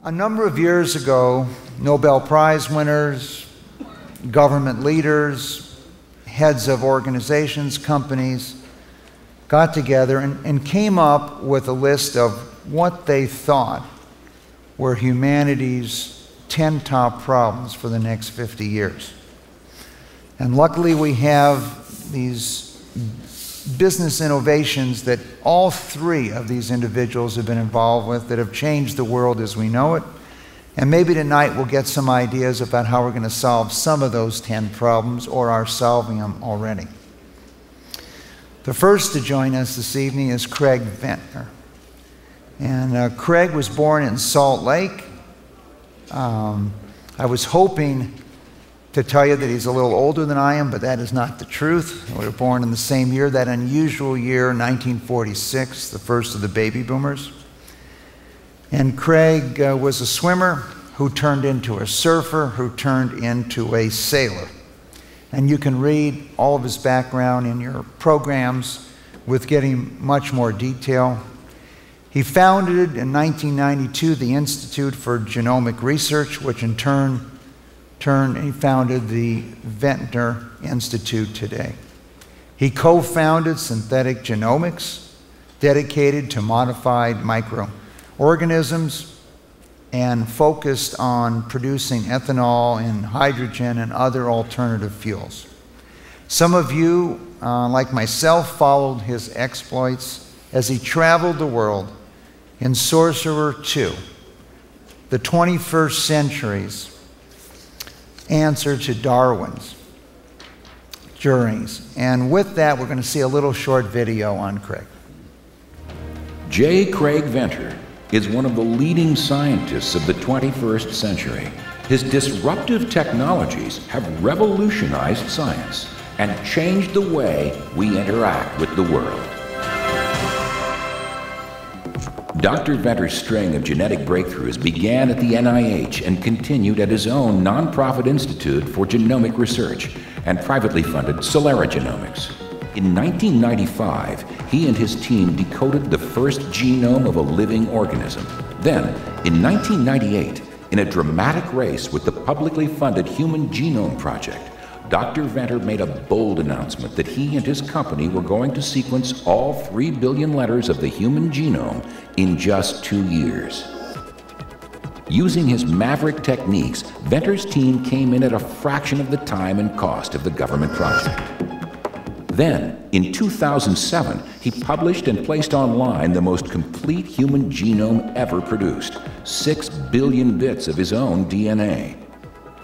A number of years ago, Nobel Prize winners, government leaders, heads of organizations, companies, got together and came up with a list of what they thought were humanity's 10 top problems for the next 50 years. And luckily we have these business innovations that all three of these individuals have been involved with that have changed the world as we know it. And maybe tonight we'll get some ideas about how we're going to solve some of those 10 problems or are solving them already. The first to join us this evening is Craig Ventner. And Craig was born in Salt Lake. I was hoping to tell you that he's a little older than I am, but that is not the truth. We were born in the same year, that unusual year, 1946, the first of the baby boomers. And Craig was a swimmer who turned into a surfer, who turned into a sailor. And you can read all of his background in your programs with getting much more detail. He founded in 1992 the Institute for Genomic Research, which in turn he founded the Ventner Institute today. He co-founded Synthetic Genomics, dedicated to modified microorganisms, and focused on producing ethanol and hydrogen and other alternative fuels. Some of you, like myself, followed his exploits as he traveled the world in Sorcerer II, the 21st century's answer to Darwin's journeys. And with that, we're going to see a little short video on Craig. J. Craig Ventner is one of the leading scientists of the 21st century. His disruptive technologies have revolutionized science and changed the way we interact with the world. Dr. Ventner's string of genetic breakthroughs began at the NIH and continued at his own nonprofit Institute for Genomic Research and privately funded Celera Genomics. In 1995, he and his team decoded the first genome of a living organism. Then, in 1998, in a dramatic race with the publicly funded Human Genome Project, Dr. Ventner made a bold announcement that he and his company were going to sequence all 3 billion letters of the human genome in just 2 years. Using his maverick techniques, Ventner's team came in at a fraction of the time and cost of the government project. Then, in 2007, he published and placed online the most complete human genome ever produced, 6 billion bits of his own DNA.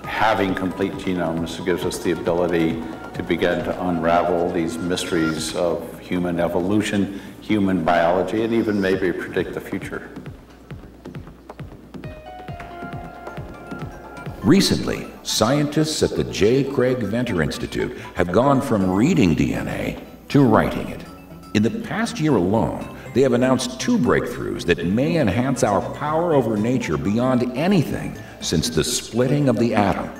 Having complete genomes gives us the ability to begin to unravel these mysteries of human evolution, human biology, and even maybe predict the future. Recently, scientists at the J. Craig Ventner Institute have gone from reading DNA to writing it. In the past year alone, they have announced 2 breakthroughs that may enhance our power over nature beyond anything since the splitting of the atom.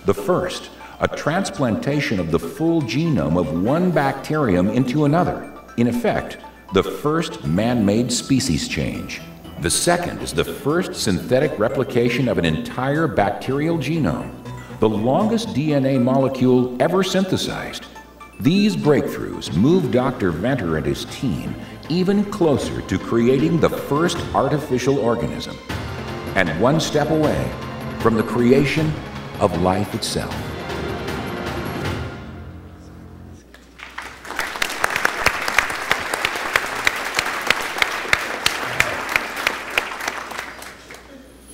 The first, a transplantation of the full genome of one bacterium into another. In effect, the first man-made species change. The second is the first synthetic replication of an entire bacterial genome, the longest DNA molecule ever synthesized. These breakthroughs move Dr. Ventner and his team even closer to creating the first artificial organism, and one step away from the creation of life itself.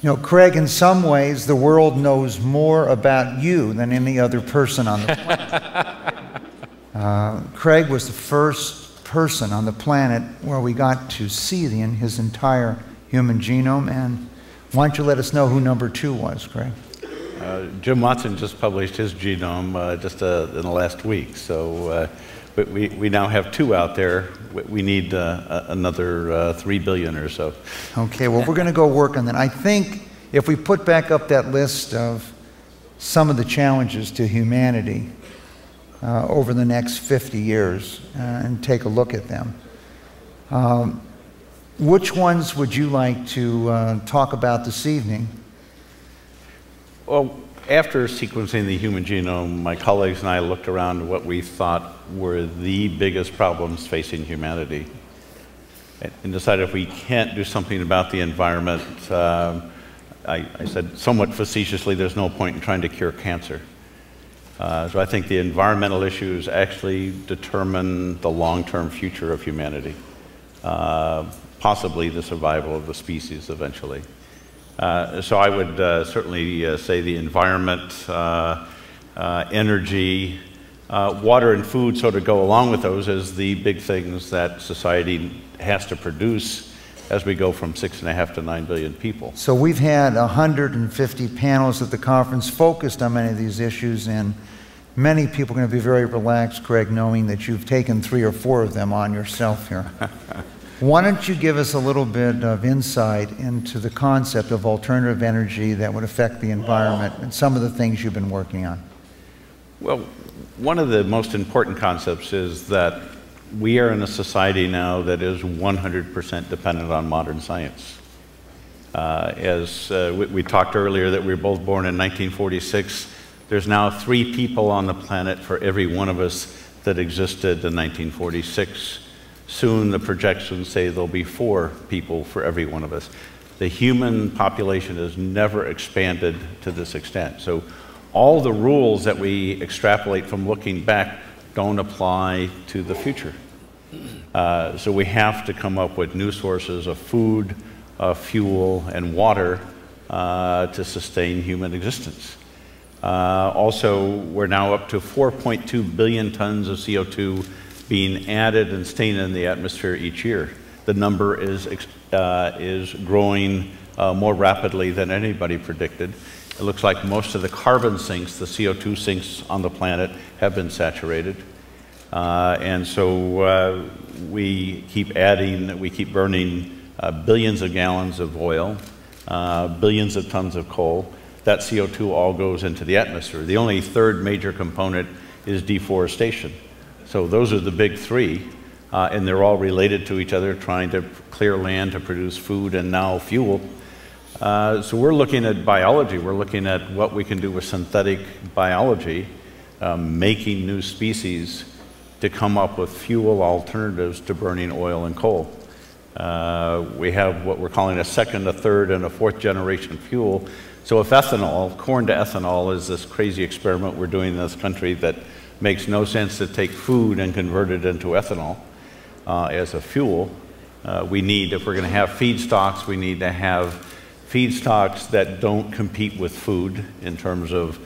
You know, Craig, in some ways, the world knows more about you than any other person on the planet. Craig was the first person on the planet where we got to see his entire human genome. And why don't you let us know who number 2 was, Craig? Jim Watson just published his genome in the last week. So we now have 2 out there. We need another 3 billion or so. Okay, well, we're going to go work on that. I think if we put back up that list of some of the challenges to humanity over the next 50 years and take a look at them, Which ones would you like to talk about this evening? Well, after sequencing the human genome, my colleagues and I looked around at what we thought were the biggest problems facing humanity and decided if we can't do something about the environment, I said somewhat facetiously, there's no point in trying to cure cancer. So I think the environmental issues actually determine the long-term future of humanity, possibly the survival of the species eventually. So I would certainly say the environment, energy, water and food sort of go along with those as the big things that society has to produce as we go from 6.5 to 9 billion people. So we've had 150 panels at the conference focused on many of these issues, and many people are going to be very relaxed, Craig, knowing that you've taken 3 or 4 of them on yourself here. Why don't you give us a little bit of insight into the concept of alternative energy that would affect the environment and some of the things you've been working on? Well, one of the most important concepts is that we are in a society now that is 100% dependent on modern science. We talked earlier that we were both born in 1946. There's now 3 people on the planet for every one of us that existed in 1946. Soon the projections say there'll be 4 people for every one of us. The human population has never expanded to this extent. So all the rules that we extrapolate from looking back don't apply to the future. So we have to come up with new sources of food, fuel, and water to sustain human existence. Also, we're now up to 4.2 billion tons of CO2 being added and staying in the atmosphere each year. The number is growing more rapidly than anybody predicted. It looks like most of the carbon sinks, the CO2 sinks on the planet, have been saturated. And so we keep adding, we keep burning billions of gallons of oil, billions of tons of coal. That CO2 all goes into the atmosphere. The only third major component is deforestation. So those are the big 3, and they're all related to each other, trying to clear land to produce food and now fuel. So we're looking at biology. We're looking at what we can do with synthetic biology, making new species to come up with fuel alternatives to burning oil and coal. We have what we're calling a 2nd, a 3rd, and a 4th generation fuel. So if ethanol, corn to ethanol, is this crazy experiment we're doing in this country that makes no sense to take food and convert it into ethanol as a fuel, we need, if we're going to have feedstocks, we need to have feedstocks that don't compete with food in terms of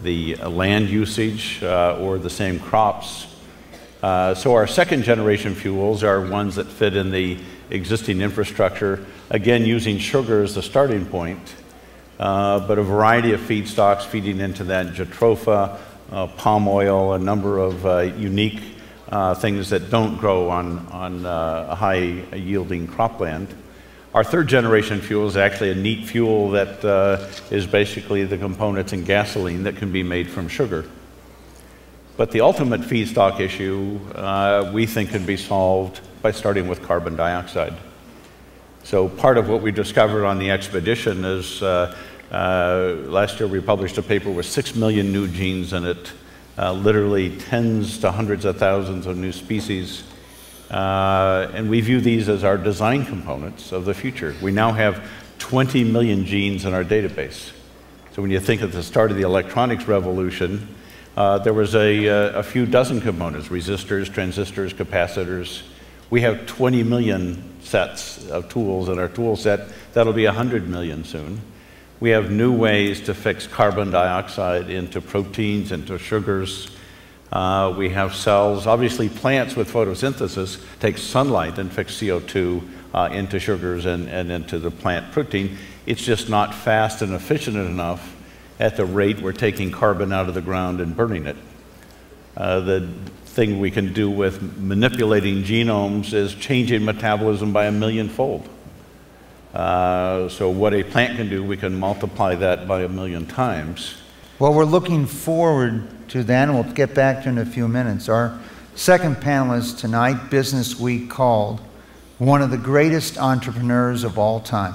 the land usage or the same crops. So our 2nd generation fuels are ones that fit in the existing infrastructure, again using sugar as the starting point, but a variety of feedstocks feeding into that, jatropha, palm oil, a number of unique things that don't grow on high yielding cropland. Our 3rd generation fuel is actually a neat fuel that is basically the components in gasoline that can be made from sugar. But the ultimate feedstock issue we think can be solved by starting with carbon dioxide. So part of what we discovered on the expedition is last year we published a paper with 6 million new genes in it, literally tens to hundreds of thousands of new species. And we view these as our design components of the future. We now have 20 million genes in our database. So when you think at the start of the electronics revolution, there was a few dozen components, resistors, transistors, capacitors. We have 20 million sets of tools in our tool set. That'll be 100 million soon. We have new ways to fix carbon dioxide into proteins, into sugars. We have cells. Obviously, plants with photosynthesis take sunlight and fix CO2 into sugars and into the plant protein. It's just not fast and efficient enough at the rate we're taking carbon out of the ground and burning it. The thing we can do with manipulating genomes is changing metabolism by 1,000,000-fold. So what a plant can do, we can multiply that by 1,000,000 times. Well, we're looking forward to that, and we'll get back to it in a few minutes. Our second panelist tonight, Business Week called one of the greatest entrepreneurs of all time.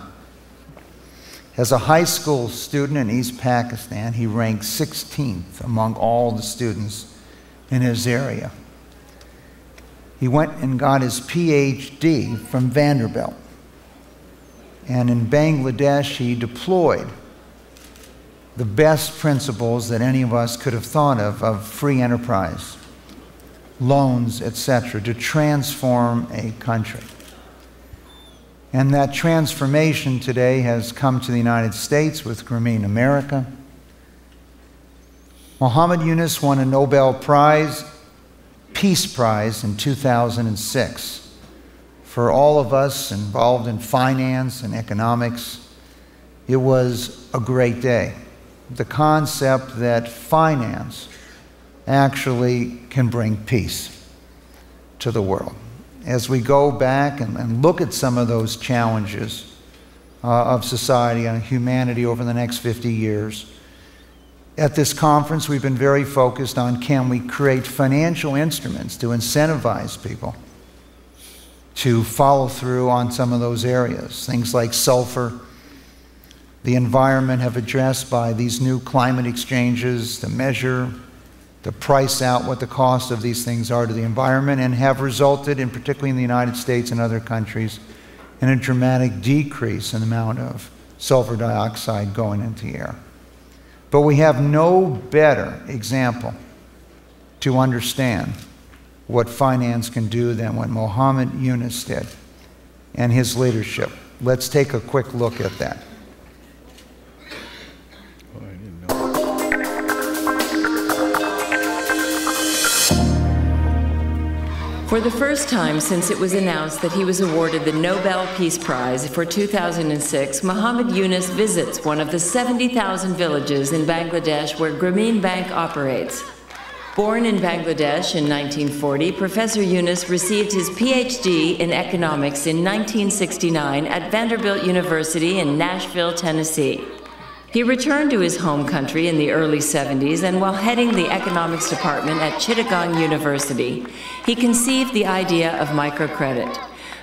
As a high school student in East Pakistan, he ranked 16th among all the students in his area. He went and got his PhD from Vanderbilt. And in Bangladesh, he deployed the best principles that any of us could have thought of free enterprise, loans, etc., to transform a country. And that transformation today has come to the United States with Grameen America. Muhammad Yunus won a Nobel Prize, Peace Prize in 2006. For all of us involved in finance and economics, it was a great day. The concept that finance actually can bring peace to the world. As we go back and look at some of those challenges of society and humanity over the next 50 years, at this conference we've been very focused on, can we create financial instruments to incentivize people to follow through on some of those areas. Things like sulfur, the environment have addressed by these new climate exchanges to measure, to price out what the cost of these things are to the environment, and have resulted, in particularly in the United States and other countries, in a dramatic decrease in the amount of sulfur dioxide going into the air. But we have no better example to understand what finance can do than what Muhammad Yunus did and his leadership. Let's take a quick look at that. For the first time since it was announced that he was awarded the Nobel Peace Prize for 2006, Muhammad Yunus visits one of the 70,000 villages in Bangladesh where Grameen Bank operates. Born in Bangladesh in 1940, Professor Yunus received his PhD in economics in 1969 at Vanderbilt University in Nashville, Tennessee. He returned to his home country in the early 70s, and while heading the economics department at Chittagong University, he conceived the idea of microcredit.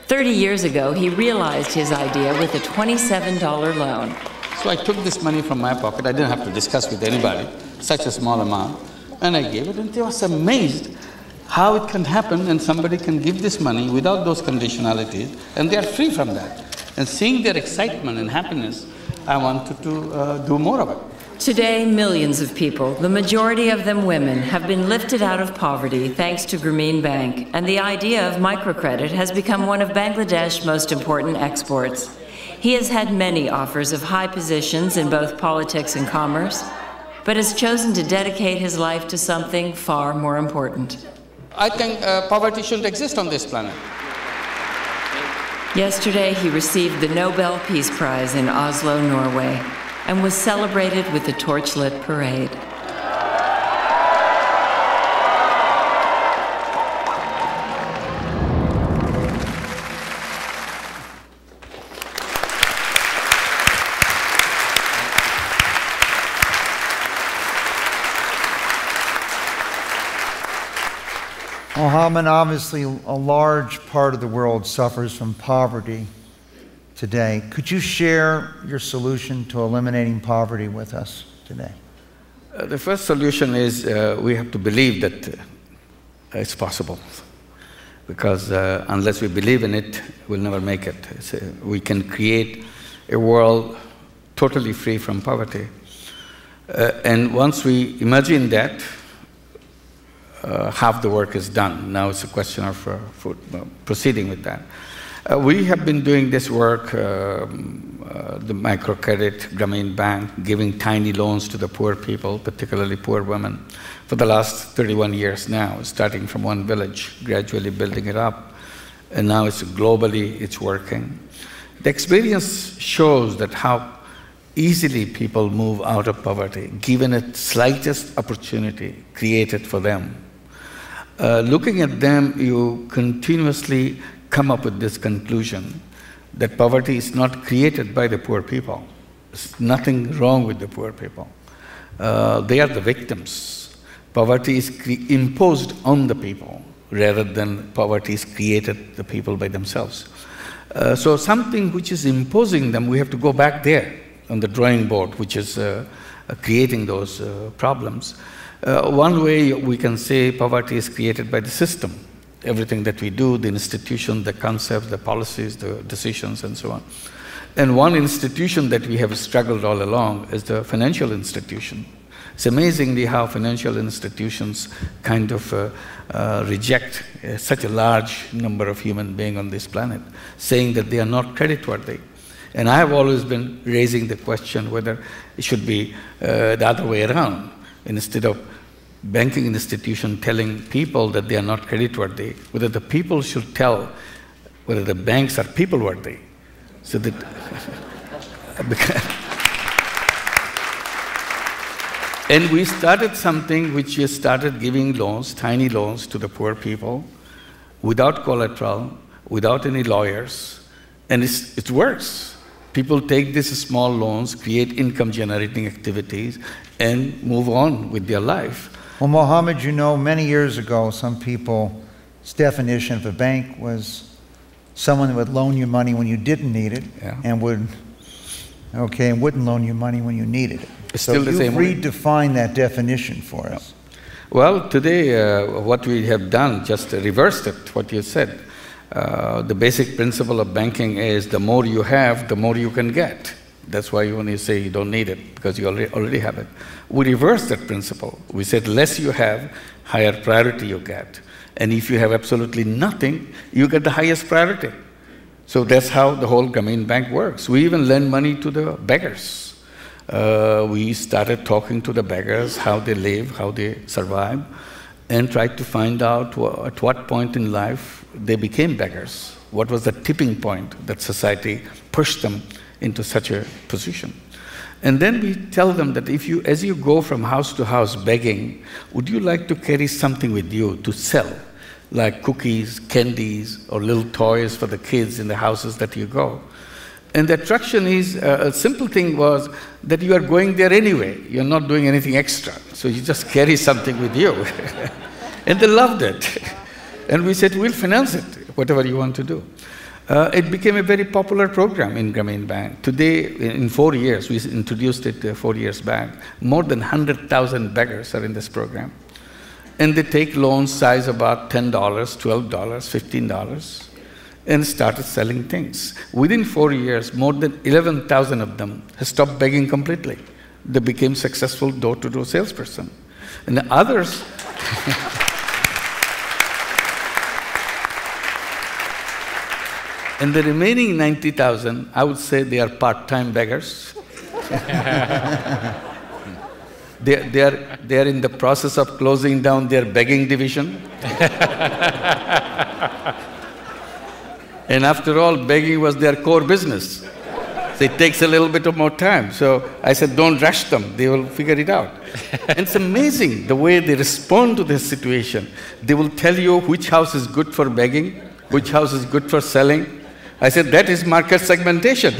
30 years ago, he realized his idea with a $27 loan. So I took this money from my pocket. I didn't have to discuss with anybody, such a small amount, and I gave it, and they was amazed how it can happen and somebody can give this money without those conditionalities, and they are free from that. And seeing their excitement and happiness, I wanted to do more of it. Today, millions of people, the majority of them women, have been lifted out of poverty thanks to Grameen Bank, and the idea of microcredit has become one of Bangladesh's most important exports. He has had many offers of high positions in both politics and commerce, but has chosen to dedicate his life to something far more important. I think poverty shouldn't exist on this planet. Yesterday, he received the Nobel Peace Prize in Oslo, Norway, and was celebrated with a torchlit parade. Muhammad, obviously a large part of the world suffers from poverty today. Could you share your solution to eliminating poverty with us today? The first solution is we have to believe that it's possible. Because unless we believe in it, we'll never make it. We can create a world totally free from poverty. And once we imagine that, half the work is done. Now it's a question of proceeding with that. We have been doing this work, the microcredit, Grameen Bank, giving tiny loans to the poor people, particularly poor women, for the last 31 years now, starting from one village, gradually building it up. And now it's globally, it's working. The experience shows that how easily people move out of poverty, given a slightest opportunity created for them. Looking at them, you continuously come up with this conclusion that poverty is not created by the poor people. There's nothing wrong with the poor people. They are the victims. Poverty is imposed on the people. rather than poverty is created the people by themselves. So something which is imposing them, we have to go back there on the drawing board, which is creating those problems. One way we can say poverty is created by the system. Everything that we do, the institution, the concepts, the policies, the decisions, and so on. And one institution that we have struggled all along is the financial institution. It's amazingly how financial institutions kind of reject such a large number of human beings on this planet, saying that they are not creditworthy. And I have always been raising the question whether it should be the other way around. Instead of banking institution telling people that they are not creditworthy, whether the people should tell whether the banks are people-worthy. So that and we started something which we started giving loans, tiny loans to the poor people, without collateral, without any lawyers, and it works. People take these small loans, create income-generating activities, and move on with their life. Well, Mohammed, you know, many years ago, some people's definition of a bank was someone that would loan you money when you didn't need it, and wouldn't loan you money when you needed it. It's so still the same way. you've redefined that definition for us. Well, today what we have done, just reversed it, what you said. The basic principle of banking is the more you have, the more you can get. That's why when you say you don't need it, because you already have it. We reversed that principle. We said less you have, higher priority you get. And if you have absolutely nothing, you get the highest priority. So that's how the whole Grameen Bank works. We even lend money to the beggars. We started talking to the beggars, how they live, how they survive, and tried to find out at what point in life they became beggars. What was the tipping point that society pushed them into such a position? And then we tell them that as you go from house to house begging, would you like to carry something with you to sell, like cookies, candies, or little toys for the kids in the houses that you go? And the attraction is, a simple thing was that you are going there anyway. You're not doing anything extra. So you just carry something with you. And they loved it. And we said, we'll finance it, whatever you want to do. It became a very popular program in Grameen Bank. Today, in 4 years, we introduced it 4 years back, more than 100,000 beggars are in this program. And they take loans size about $10, $12, $15, and started selling things. Within 4 years, more than 11,000 of them have stopped begging completely. They became successful door-to-door salesperson. And the others... And the remaining 90,000, I would say they are part-time beggars. They are in the process of closing down their begging division. And after all, begging was their core business. So it takes a little bit of more time. So I said, don't rush them, they will figure it out. And it's amazing the way they respond to this situation. They will tell you which house is good for begging, which house is good for selling. I said, that is market segmentation.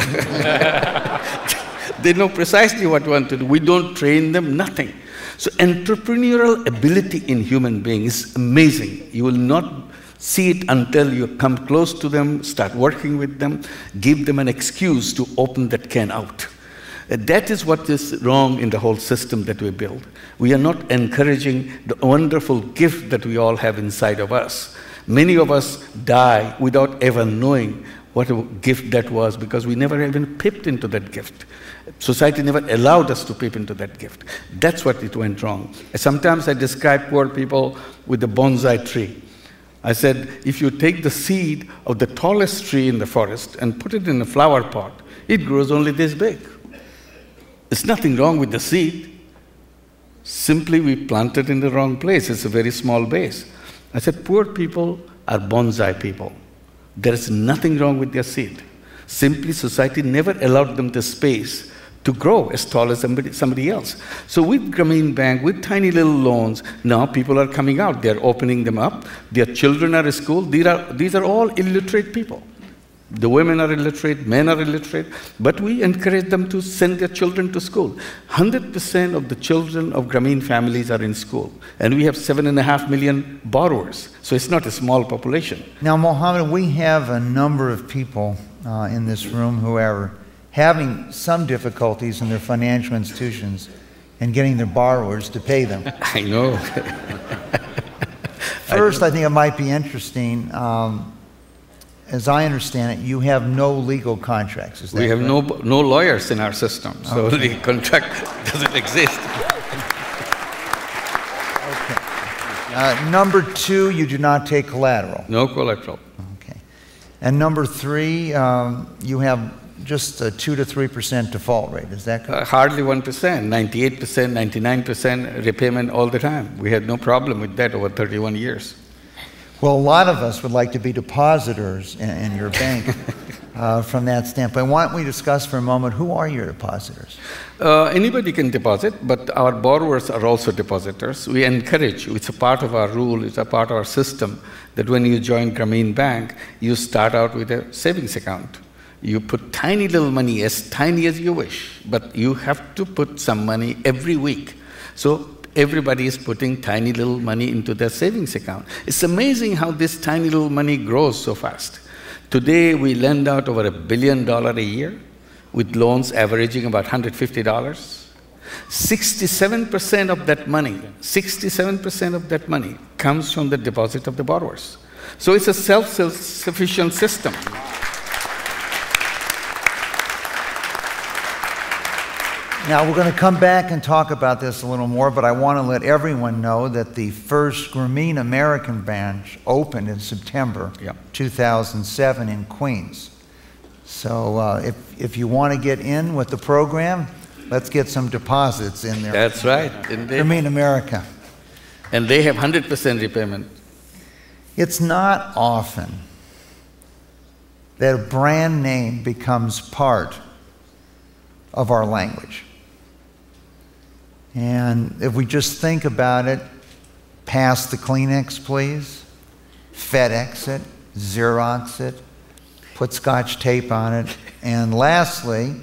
They know precisely what we want to do. We don't train them, nothing. So entrepreneurial ability in human beings is amazing. You will not see it until you come close to them, start working with them, give them an excuse to open that can out. That is what is wrong in the whole system that we build. We are not encouraging the wonderful gift that we all have inside of us. Many of us die without ever knowing what a gift that was, because we never even peeped into that gift. Society never allowed us to peep into that gift. That's what it went wrong. Sometimes I describe poor people with the bonsai tree. I said, if you take the seed of the tallest tree in the forest and put it in a flower pot, it grows only this big. There's nothing wrong with the seed. Simply we planted in the wrong place. It's a very small base. I said, poor people are bonsai people. There is nothing wrong with their seed. Simply society never allowed them the space to grow as tall as somebody else. So with Grameen Bank, with tiny little loans, now people are coming out. They're opening them up. Their children are at school. These are all illiterate people. The women are illiterate, men are illiterate, but we encourage them to send their children to school. 100% of the children of Grameen families are in school, and we have 7.5 million borrowers, so it's not a small population. Now, Mohammed, we have a number of people in this room who are having some difficulties in their financial institutions and getting their borrowers to pay them. I know. First, I think it might be interesting, as I understand it, you have no legal contracts. Is that We have correct? no lawyers in our system, so Okay. the contract doesn't exist. Number two, you do not take collateral. No collateral. Okay. And number three, you have just a 2 to 3% default rate. Is that correct? Hardly 1%, 98%, 99% repayment all the time. We had no problem with that over 31 years. Well, a lot of us would like to be depositors in your bank from that standpoint. Why don't we discuss for a moment, who are your depositors? Anybody can deposit, but our borrowers are also depositors. We encourage, it's a part of our rule, it's a part of our system, that when you join Grameen Bank, you start out with a savings account. You put tiny little money, as tiny as you wish, but you have to put some money every week. So everybody is putting tiny little money into their savings account. It's amazing how this tiny little money grows so fast. Today, we lend out over $1 billion a year, with loans averaging about $150. 67% of that money, 67% of that money comes from the deposit of the borrowers. So it's a self-sufficient system. Now, we're going to come back and talk about this a little more, but I want to let everyone know that the first Grameen American branch opened in September 2007 in Queens. So if you want to get in with the program, let's get some deposits in there. That's right. Grameen America. And they have 100% repayment. It's not often that a brand name becomes part of our language. And if we just think about it, pass the Kleenex, please, FedEx it, Xerox it, put Scotch tape on it, and lastly,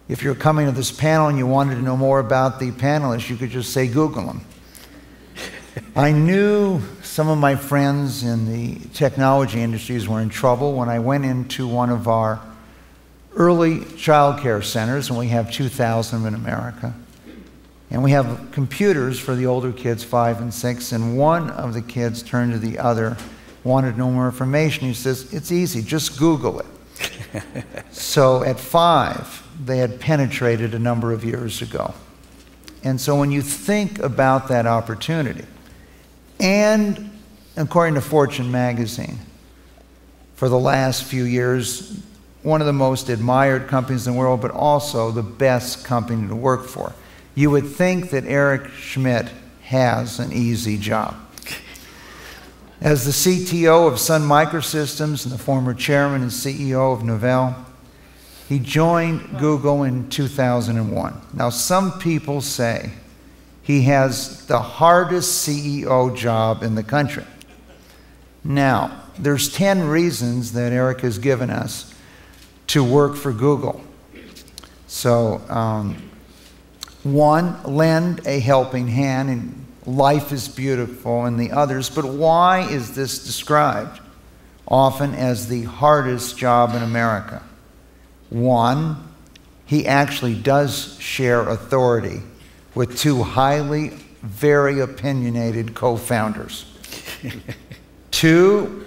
if you're coming to this panel and you wanted to know more about the panelists, you could just say Google them. I knew some of my friends in the technology industries were in trouble when I went into one of our early child care centers, and we have 2,000 in America. And we have computers for the older kids, 5 and 6, and one of the kids turned to the other, wanted to know more information. He says, it's easy, just Google it. So at 5, they had penetrated a number of years ago. And so when you think about that opportunity, and according to Fortune magazine, for the last few years, one of the most admired companies in the world, but also the best company to work for. You would think that Eric Schmidt has an easy job. As the CTO of Sun Microsystems and the former chairman and CEO of Novell, he joined Google in 2001. Now, some people say he has the hardest CEO job in the country. Now, there's 10 reasons that Eric has given us to work for Google. So, one, lend a helping hand, and life is beautiful, and the others. But why is this described often as the hardest job in America? One, he actually does share authority with 2 highly, very opinionated co-founders. 2,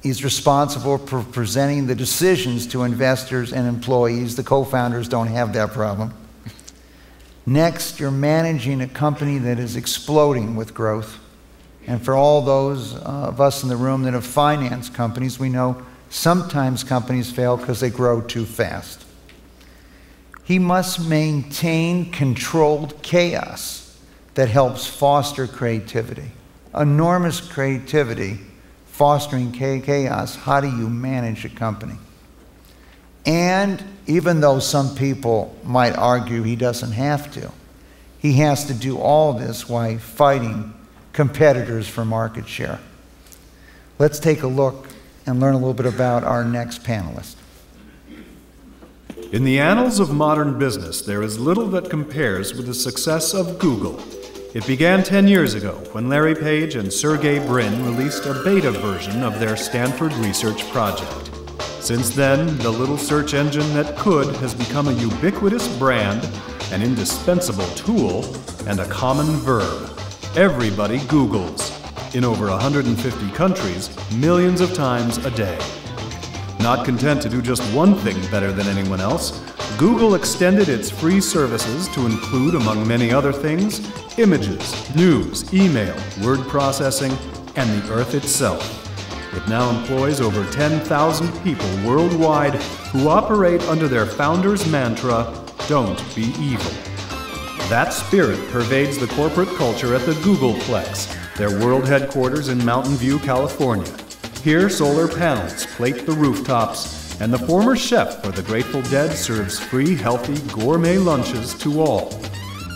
he's responsible for presenting the decisions to investors and employees. The co-founders don't have that problem. Next, you're managing a company that is exploding with growth. And for all those of us in the room that have financed companies, we know sometimes companies fail because they grow too fast. He must maintain controlled chaos that helps foster creativity. Enormous creativity, fostering chaos. How do you manage a company? And even though some people might argue he doesn't have to, he has to do all this while fighting competitors for market share. Let's take a look and learn a little bit about our next panelist. In the annals of modern business, there is little that compares with the success of Google. It began 10 years ago when Larry Page and Sergey Brin released a beta version of their Stanford research project. Since then, the little search engine that could has become a ubiquitous brand, an indispensable tool, and a common verb. Everybody Googles. In over 150 countries, millions of times a day. Not content to do just one thing better than anyone else, Google extended its free services to include, among many other things, images, news, email, word processing, and the Earth itself. It now employs over 10,000 people worldwide who operate under their founder's mantra, "Don't be evil." That spirit pervades the corporate culture at the Googleplex, their world headquarters in Mountain View, California. Here, solar panels plate the rooftops, and the former chef for the Grateful Dead serves free, healthy, gourmet lunches to all.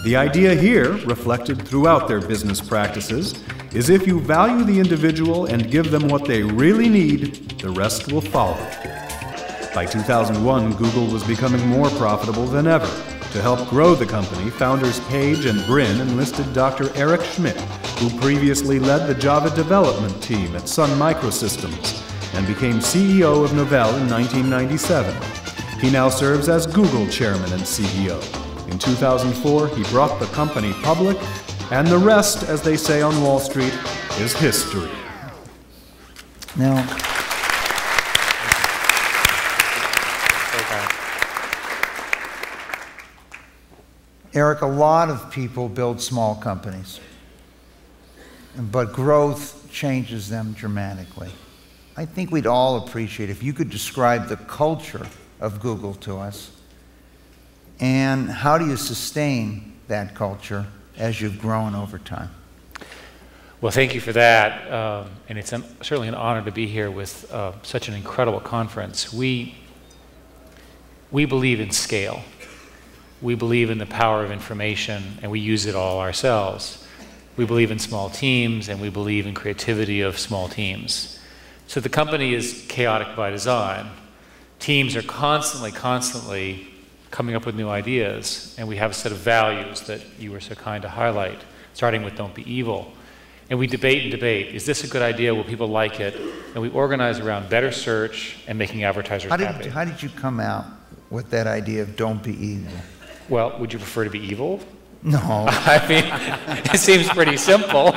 The idea here, reflected throughout their business practices, is if you value the individual and give them what they really need, the rest will follow. By 2001, Google was becoming more profitable than ever. To help grow the company, founders Page and Brin enlisted Dr. Eric Schmidt, who previously led the Java development team at Sun Microsystems and became CEO of Novell in 1997. He now serves as Google chairman and CEO. In 2004, he brought the company public, and the rest, as they say on Wall Street, is history. Now, Eric, a lot of people build small companies, but growth changes them dramatically. I think we'd all appreciate if you could describe the culture of Google to us, and how do you sustain that culture as you've grown over time? Well, thank you for that, and it's certainly an honor to be here with such an incredible conference. We believe in scale. We believe in the power of information, and we use it all ourselves. We believe in small teams, and we believe in creativity of small teams. So the company is chaotic by design. Teams are constantly coming up with new ideas, and we have a set of values that you were so kind to highlight, starting with don't be evil. And we debate and debate. Is this a good idea? Will people like it? And we organize around better search and making advertisers happy. How did you come out with that idea of don't be evil? Well, would you prefer to be evil? No. I mean, it seems pretty simple.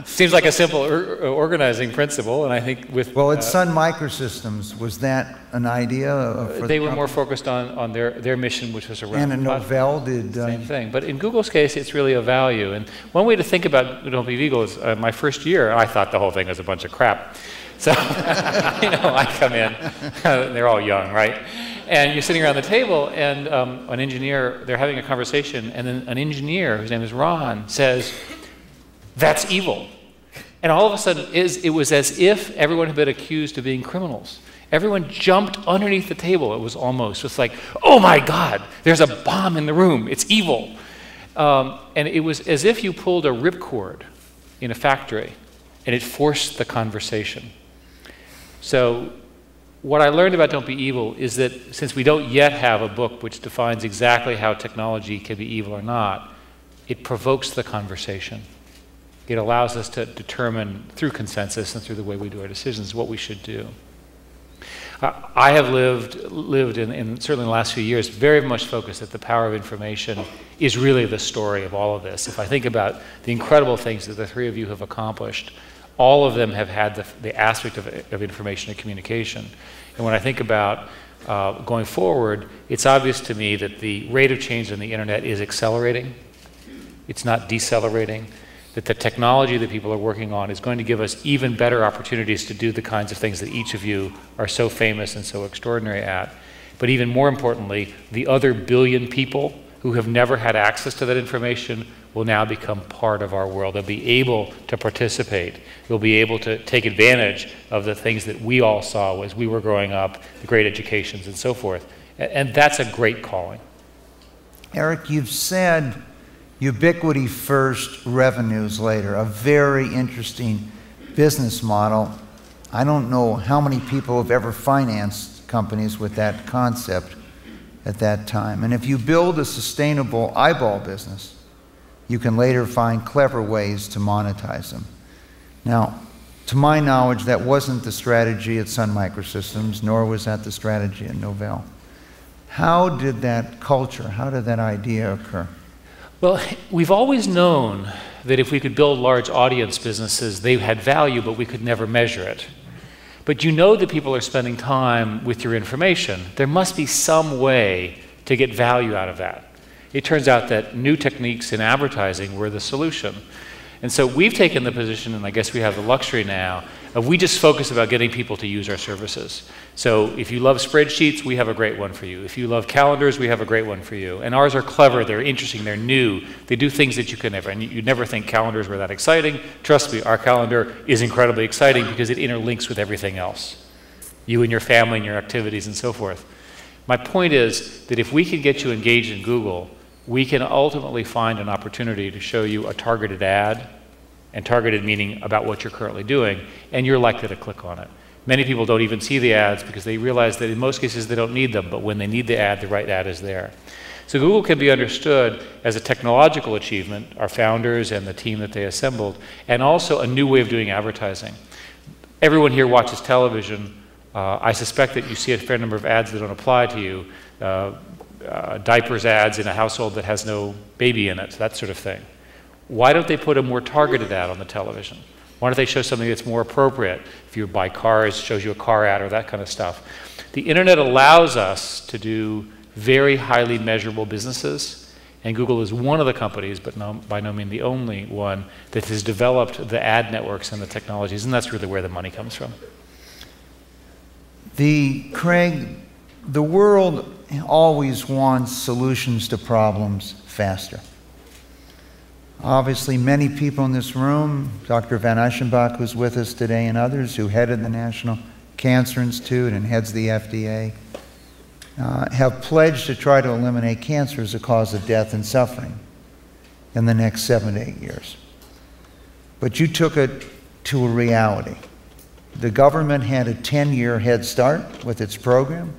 Seems like a simple organizing principle, and I think with... Well, at Sun Microsystems, was that an idea? They were more focused on their mission, which was around... And at Novell did... Same thing. But in Google's case, it's really a value. And one way to think about Don't Be Beagle is my first year, I thought the whole thing was a bunch of crap. So, I come in, they're all young, right? And you're sitting around the table, and an engineer, they're having a conversation, and then an engineer, whose name is Ron, says, "That's evil." And all of a sudden, it was as if everyone had been accused of being criminals. Everyone jumped underneath the table. It was almost just like, oh my God, there's a bomb in the room. It's evil. And it was as if you pulled a ripcord in a factory, and it forced the conversation. So what I learned about Don't Be Evil is that since we don't yet have a book which defines exactly how technology can be evil or not, it provokes the conversation. It allows us to determine through consensus and through the way we do our decisions what we should do. I have lived in certainly in the last few years, very much focused that the power of information is really the story of all of this. If I think about the incredible things that the three of you have accomplished, all of them have had the aspect of information and communication. And when I think about going forward, it's obvious to me that the rate of change on the internet is accelerating. It's not decelerating. That the technology that people are working on is going to give us even better opportunities to do the kinds of things that each of you are so famous and so extraordinary at. But even more importantly, the other billion people who have never had access to that information will now become part of our world. They'll be able to participate. They'll be able to take advantage of the things that we all saw as we were growing up, the great educations and so forth. And that's a great calling. Eric, you've said ubiquity first, revenues later, a very interesting business model. I don't know how many people have ever financed companies with that concept at that time. And if you build a sustainable eyeball business, you can later find clever ways to monetize them. Now, to my knowledge, that wasn't the strategy at Sun Microsystems, nor was that the strategy at Novell. How did that culture, how did that idea occur? Well, we've always known that if we could build large audience businesses, they had value, but we could never measure it. But you know that people are spending time with your information. There must be some way to get value out of that. It turns out that new techniques in advertising were the solution. And so we've taken the position, and I guess we have the luxury now, of we just focus about getting people to use our services. So if you love spreadsheets, we have a great one for you. If you love calendars, we have a great one for you. And ours are clever, they're interesting, they're new. They do things that you could never, and you'd never think calendars were that exciting. Trust me, our calendar is incredibly exciting because it interlinks with everything else. You and your family and your activities and so forth. My point is that if we can get you engaged in Google, we can ultimately find an opportunity to show you a targeted ad, and targeted meaning about what you're currently doing, and you're likely to click on it. Many people don't even see the ads because they realize that in most cases they don't need them, but when they need the ad right ad is there. So Google can be understood as a technological achievement, our founders and the team that they assembled, and also a new way of doing advertising. Everyone here watches television. I suspect that you see a fair number of ads that don't apply to you. Diapers ads in a household that has no baby in it, that sort of thing. Why don't they put a more targeted ad on the television? Why don't they show something that's more appropriate? If you buy cars, it shows you a car ad or that kind of stuff. The internet allows us to do very highly measurable businesses, and Google is one of the companies, but by no means the only one, that has developed the ad networks and the technologies, and that's really where the money comes from. Craig, the world always wants solutions to problems faster. Obviously, many people in this room, Dr. Van Eschenbach, who's with us today, and others who headed the National Cancer Institute and heads the FDA, have pledged to try to eliminate cancer as a cause of death and suffering in the next 7 to 8 years. But you took it to a reality. The government had a 10-year head start with its program.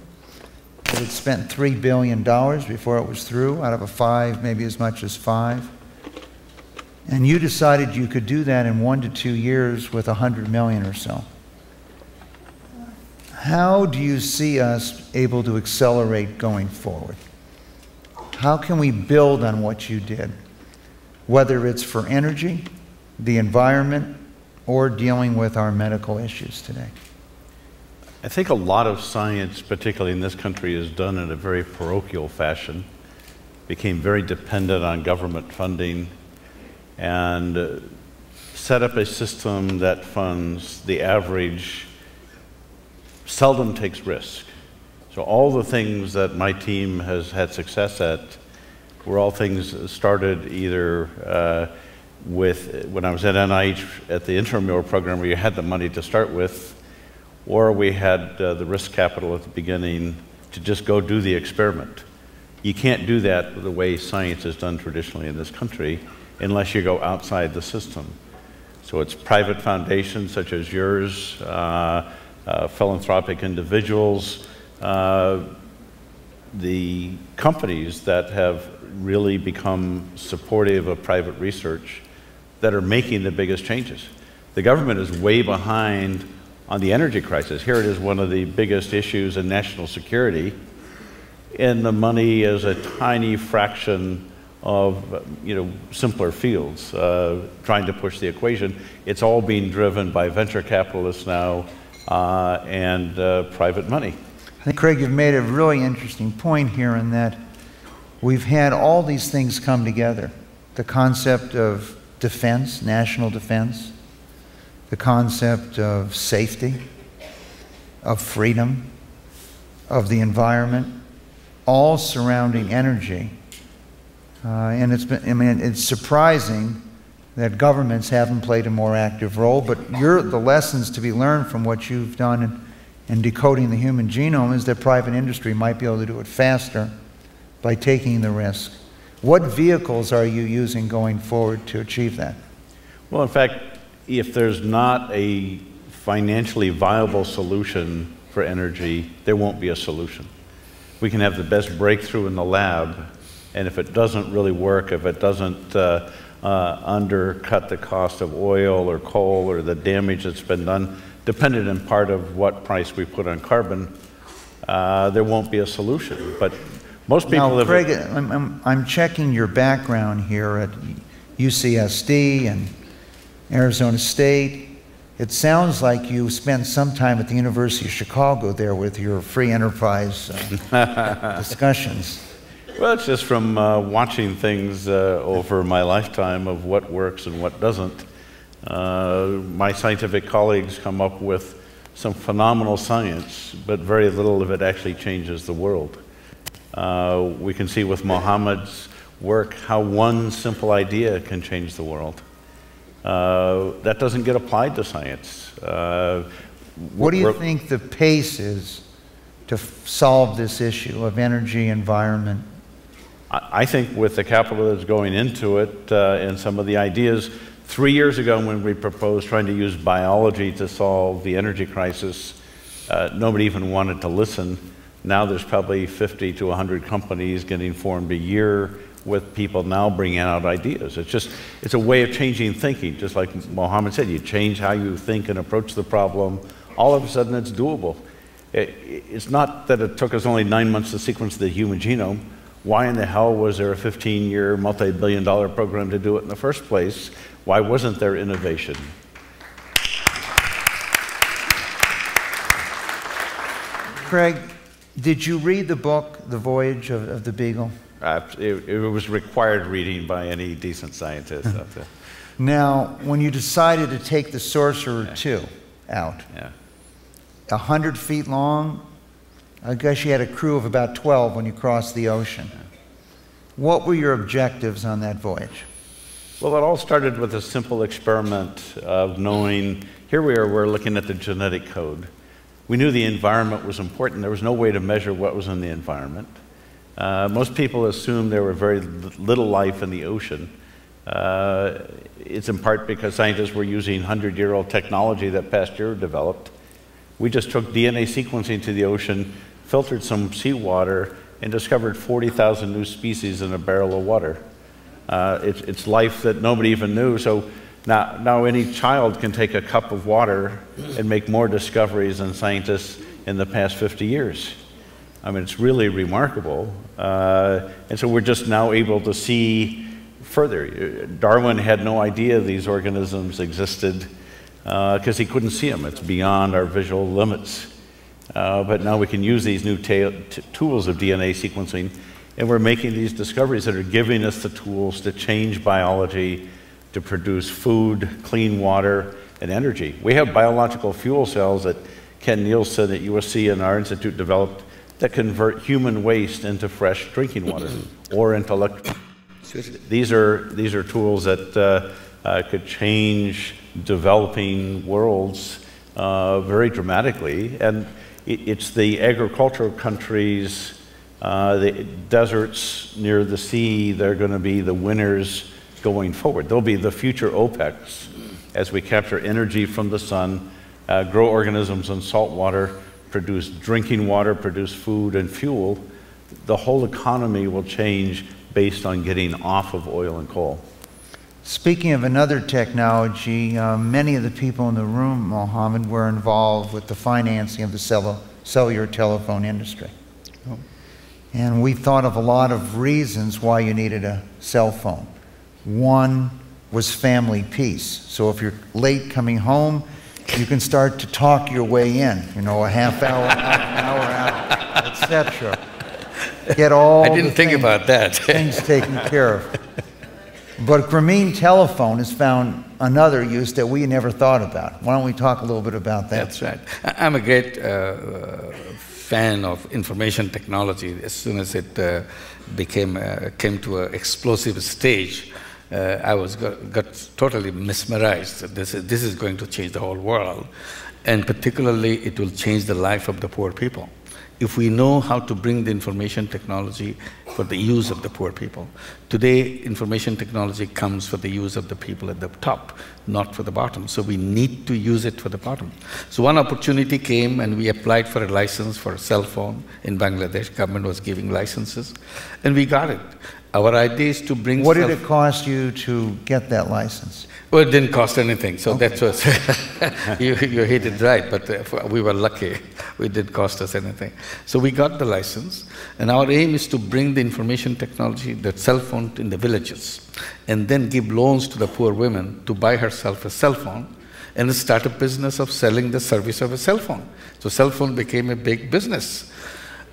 It had spent $3 billion before it was through, out of a 5, maybe as much as 5. And you decided you could do that in 1 to 2 years with 100 million or so. How do you see us able to accelerate going forward? How can we build on what you did, whether it's for energy, the environment, or dealing with our medical issues today? I think a lot of science, particularly in this country, is done in a very parochial fashion, became very dependent on government funding, and set up a system that funds the average, seldom takes risk. So all the things that my team has had success at were all things started either with, when I was at NIH at the intramural program where you had the money to start with, or we had the risk capital at the beginning to just go do the experiment. You can't do that the way science is done traditionally in this country unless you go outside the system. So it's private foundations such as yours, philanthropic individuals, the companies that have really become supportive of private research that are making the biggest changes. The government is way behind on the energy crisis. Here it is one of the biggest issues in national security, and the money is a tiny fraction of simpler fields trying to push the equation. It's all being driven by venture capitalists now and private money. I think, Craig, you've made a really interesting point here in that we've had all these things come together. The concept of defense, national defense, the concept of safety, of freedom, of the environment, all surrounding energy. And it's been, it's surprising that governments haven't played a more active role, but the lessons to be learned from what you've done in decoding the human genome is that private industry might be able to do it faster by taking the risk. What vehicles are you using going forward to achieve that? Well, in fact, if there's not a financially viable solution for energy, there won't be a solution. We can have the best breakthrough in the lab, and if it doesn't really work, if it doesn't undercut the cost of oil or coal or the damage that's been done, dependent in part of what price we put on carbon, there won't be a solution. But most people now, Craig, I'm checking your background here at UCSD and Arizona State. It sounds like you spent some time at the University of Chicago there with your free enterprise discussions. Well, it's just from watching things over my lifetime of what works and what doesn't. My scientific colleagues come up with some phenomenal science, but very little of it actually changes the world. We can see with Mohammed's work how one simple idea can change the world. That doesn't get applied to science. What do you think the pace is to solve this issue of energy, environment? I think with the capital that's going into it and some of the ideas, 3 years ago when we proposed trying to use biology to solve the energy crisis, nobody even wanted to listen. Now there's probably 50 to 100 companies getting formed a year with people now bringing out ideas. It's a way of changing thinking. Just like Mohammed said, you change how you think and approach the problem, all of a sudden it's doable. It's not that it took us only 9 months to sequence the human genome. Why in the hell was there a 15-year, multi-billion-dollar program to do it in the first place? Why wasn't there innovation? Craig, did you read the book, The Voyage of the Beagle? It was required reading by any decent scientist. Now, when you decided to take the Sorcerer II out, 100 feet long, I guess you had a crew of about 12 when you crossed the ocean. What were your objectives on that voyage? Well, it all started with a simple experiment of knowing, here we are, we're looking at the genetic code. We knew the environment was important. There was no way to measure what was in the environment. Most people assume there were very little life in the ocean. It's in part because scientists were using 100-year-old technology that Pasteur developed. We just took DNA sequencing to the ocean, filtered some seawater, and discovered 40,000 new species in a barrel of water. It's life that nobody even knew. So now any child can take a cup of water and make more discoveries than scientists in the past 50 years. I mean, it's really remarkable. And so we're just now able to see further. Darwin had no idea these organisms existed because he couldn't see them. It's beyond our visual limits. But now we can use these new tools of DNA sequencing, and we're making these discoveries that are giving us the tools to change biology, to produce food, clean water, and energy. We have biological fuel cells that Ken Nielsen at USC and our institute developed that convert human waste into fresh drinking water or into electricity. These are tools that could change developing worlds very dramatically. And it's the agricultural countries, the deserts near the sea, they're going to be the winners going forward. They'll be the future OPECs as we capture energy from the sun, grow organisms in salt water, produce drinking water, produce food and fuel. The whole economy will change based on getting off of oil and coal. Speaking of another technology, many of the people in the room, Mohammed, were involved with the financing of the cellular telephone industry. Oh. And we thought of a lot of reasons why you needed a cell phone. One was family peace. So if you're late coming home, you can start to talk your way in, you know, a half hour out, an hour out, etc. Get all I didn't think about that. things taken care of. But Grameen Telephone has found another use that we never thought about. Why don't we talk a little bit about that? That's right. I'm a great fan of information technology. As soon as it came to an explosive stage, I got totally mesmerized. This is going to change the whole world, and particularly it will change the life of the poor people. if we know how to bring the information technology for the use of the poor people. Today, information technology comes for the use of the people at the top, not for the bottom. So we need to use it for the bottom. So one opportunity came, and we applied for a license for a cell phone in Bangladesh. Government was giving licenses, and we got it. Our idea is to bring... What did it cost you to get that license? Well, it didn't cost anything, so that's what you hit it right, but we were lucky. It didn't cost us anything. So we got the license, and our aim is to bring the information technology, the cell phone, in the villages, and then give loans to the poor women to buy herself a cell phone, and start a business of selling the service of a cell phone. So cell phone became a big business.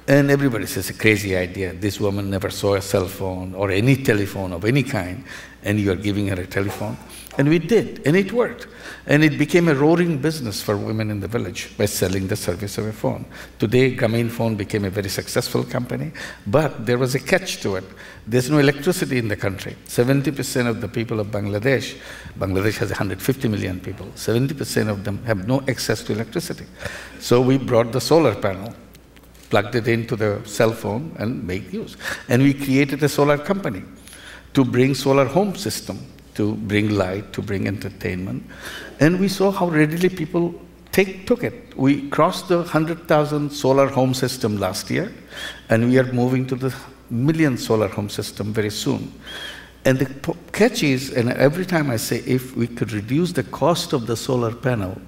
And everybody says, a crazy idea. This woman never saw a cell phone or any telephone of any kind, and you are giving her a telephone. And we did, and it worked. And it became a roaring business for women in the village by selling the service of a phone. Today, Grameen Phone became a very successful company, but there was a catch to it. There's no electricity in the country. 70% of the people of Bangladesh has 150 million people, 70% of them have no access to electricity. So we brought the solar panel, plugged it into the cell phone and make use. And we created a solar company to bring solar home system, to bring light, to bring entertainment. And we saw how readily people took it. We crossed the 100,000 solar home system last year, and we are moving to the million solar home system very soon. And the catch is, and every time I say, if we could reduce the cost of the solar panel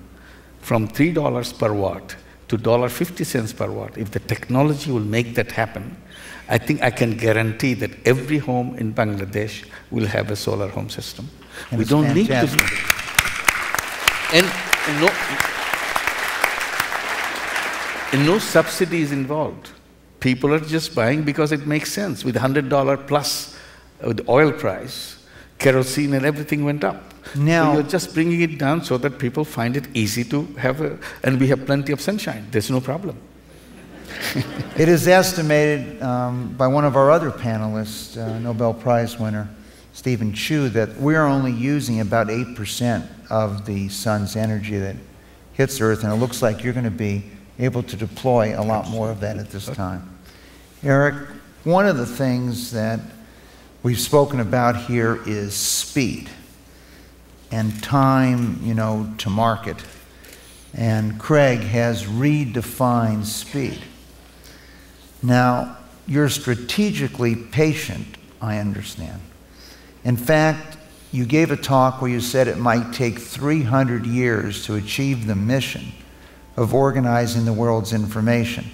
from $3 per watt to $1.50 per watt, if the technology will make that happen, I think I can guarantee that every home in Bangladesh will have a solar home system. And we don't need to. And no subsidies involved. People are just buying because it makes sense. With $100 plus with oil price, kerosene and everything went up. Now, so you're just bringing it down so that people find it easy to have and we have plenty of sunshine. There's no problem. It is estimated by one of our other panelists, Nobel Prize winner Stephen Chu, that we're only using about 8% of the sun's energy that hits Earth, and it looks like you're going to be able to deploy a lot more of that at this time. Eric, one of the things that we've spoken about here is speed and time, to market. And Craig has redefined speed. Now, you're strategically patient, I understand. In fact, you gave a talk where you said it might take 300 years to achieve the mission of organizing the world's information.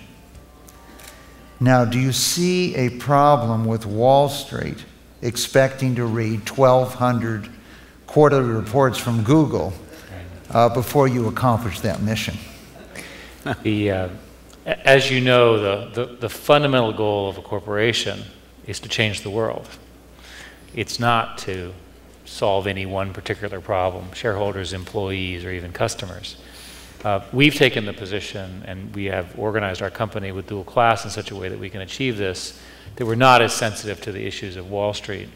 Now, do you see a problem with Wall Street expecting to read 1,200 quarterly reports from Google before you accomplish that mission? As you know, the fundamental goal of a corporation is to change the world. It's not to solve any one particular problem, shareholders, employees, or even customers. We've taken the position, and we have organized our company with dual class in such a way that we can achieve this, that we're not as sensitive to the issues of Wall Street.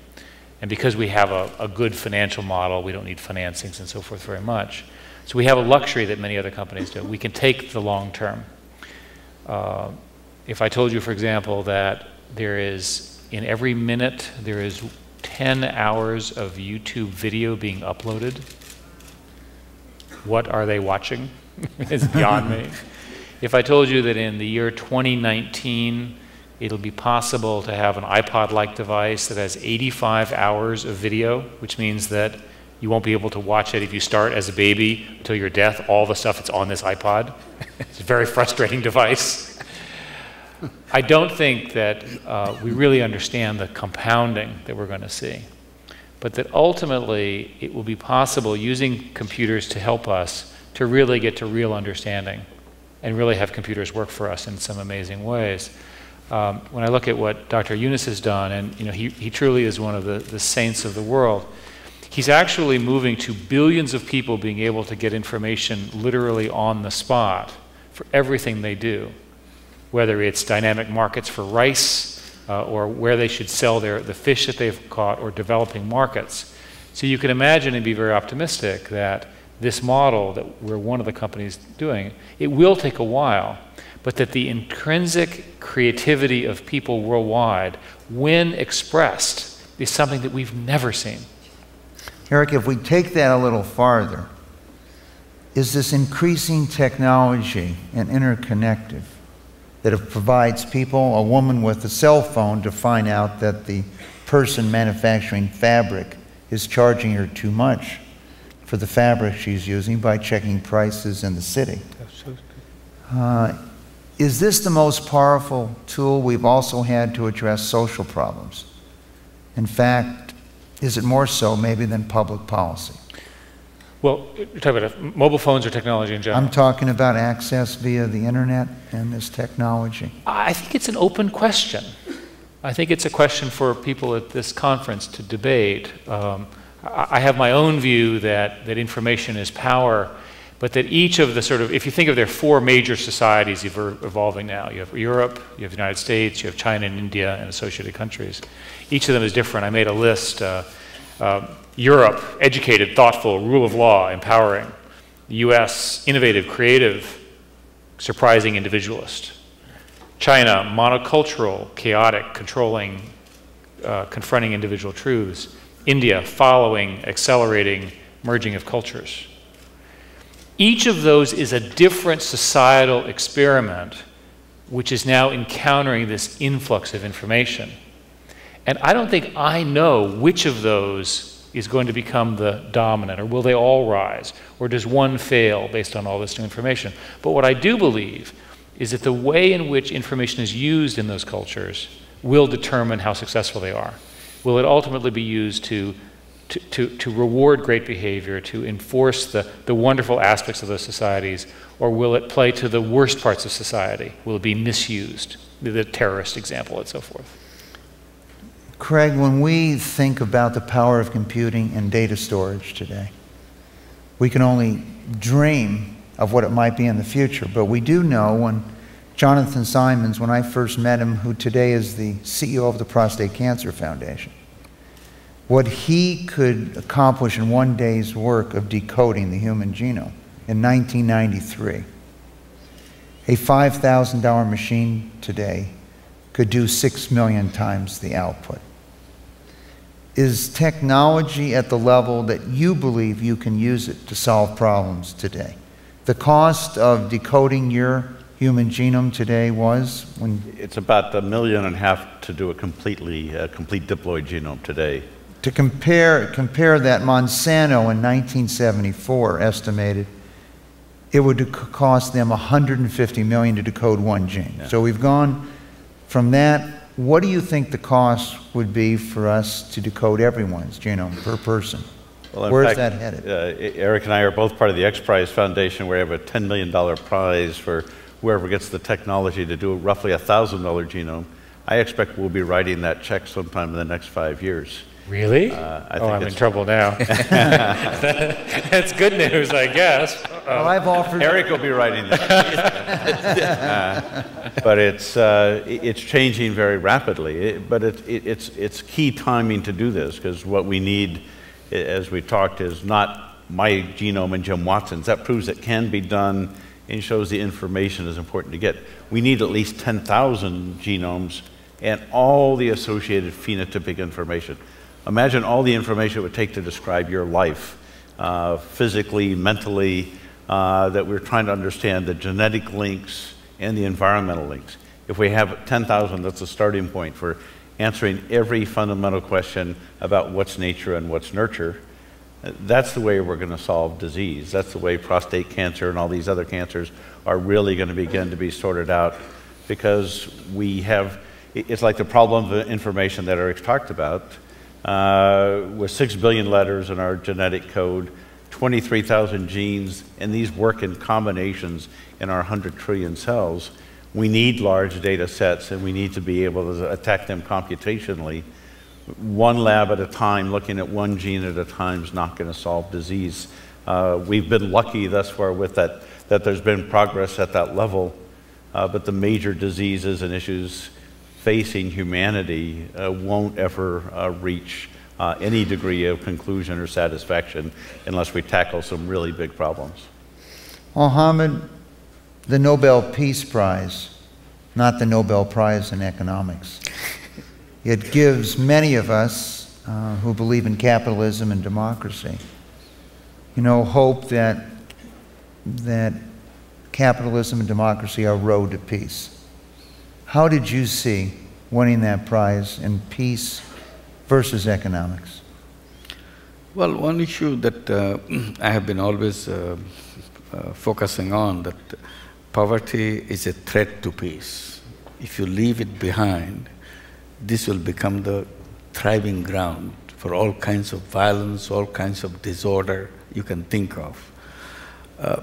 And because we have a good financial model, we don't need financings and so forth very much. So we have a luxury that many other companies do. We can take the long term. If I told you, for example, that there is, in every minute, there is 10 hours of YouTube video being uploaded, what are they watching? It's beyond me. If I told you that in the year 2019, it'll be possible to have an iPod-like device that has 85 hours of video, which means that you won't be able to watch it if you start as a baby until your death, all the stuff that's on this iPod. It's a very frustrating device. I don't think that we really understand the compounding that we're going to see, but that ultimately it will be possible using computers to help us to really get to real understanding and really have computers work for us in some amazing ways. When I look at what Dr. Yunus has done, and he truly is one of the saints of the world, he's actually moving to billions of people being able to get information literally on the spot for everything they do, whether it's dynamic markets for rice or where they should sell the fish that they've caught, or developing markets. So you can imagine and be very optimistic that this model that we're one of the companies doing, it will take a while, but that the intrinsic creativity of people worldwide, when expressed, is something that we've never seen. Eric, if we take that a little farther, is this increasing technology and interconnected that it provides people, a woman with a cell phone, to find out that the person manufacturing fabric is charging her too much for the fabric she's using by checking prices in the city? Is this the most powerful tool we've also had to address social problems? In fact, is it more so maybe than public policy? Well, you're talking about mobile phones or technology in general? I'm talking about access via the internet and this technology. I think it's an open question. I think it's a question for people at this conference to debate. I have my own view that information is power, but that each of the sort of, if you think of their four major societies evolving now, you have Europe, you have the United States, you have China and India and associated countries. Each of them is different. I made a list. Europe, educated, thoughtful, rule of law, empowering. The US, innovative, creative, surprising, individualist. China, monocultural, chaotic, controlling, confronting individual truths. India, following, accelerating, merging of cultures. Each of those is a different societal experiment which is now encountering this influx of information. And I don't think I know which of those is going to become the dominant, or will they all rise, or does one fail based on all this new information? But what I do believe is that the way in which information is used in those cultures will determine how successful they are. Will it ultimately be used to reward great behavior, to enforce the wonderful aspects of those societies, or will it play to the worst parts of society? Will it be misused, the terrorist example and so forth? Craig, when we think about the power of computing and data storage today, we can only dream of what it might be in the future. But we do know when Jonathan Simons, when I first met him, who today is the CEO of the Prostate Cancer Foundation, what he could accomplish in one day's work of decoding the human genome in 1993. A $5,000 machine today could do 6 million times the output. Is technology at the level that you believe you can use it to solve problems today? The cost of decoding your human genome today was when? It's about $1.5 million to do a complete diploid genome today. To compare that, Monsanto in 1974 estimated it would cost them $150 million to decode one gene. Yeah. So we've gone from that. What do you think the cost would be for us to decode everyone's genome per person? Well, where's that headed? Eric and I are both part of the XPrize Foundation, where we have a $10 million prize for whoever gets the technology to do roughly a $1,000 genome. I expect we'll be writing that check sometime in the next 5 years. Really? I'm in trouble now. That's good news, I guess. Well, I've offered. Eric will be writing that. But it's changing very rapidly. But it's key timing to do this, because what we need, as we talked, is not my genome and Jim Watson's. That proves it can be done and shows the information is important to get. We need at least 10,000 genomes and all the associated phenotypic information. Imagine all the information it would take to describe your life, physically, mentally, that we're trying to understand the genetic links and the environmental links. If we have 10,000, that's a starting point for answering every fundamental question about what's nature and what's nurture. That's the way we're going to solve disease. That's the way prostate cancer and all these other cancers are really going to begin to be sorted out, because we have, it's like the problem of information that Eric talked about. With 6 billion letters in our genetic code, 23,000 genes, and these work in combinations in our 100 trillion cells. We need large data sets, and we need to be able to attack them computationally. One lab at a time, looking at one gene at a time, is not going to solve disease. We've been lucky thus far with that there's been progress at that level, but the major diseases and issues facing humanity won't ever reach any degree of conclusion or satisfaction unless we tackle some really big problems. Mohammed, the Nobel Peace Prize, not the Nobel Prize in economics. It gives many of us who believe in capitalism and democracy, hope that capitalism and democracy are road to peace. How did you see winning that prize in peace versus economics? Well, one issue that I have been always focusing on, that poverty is a threat to peace. If you leave it behind, this will become the thriving ground for all kinds of violence, all kinds of disorder you can think of.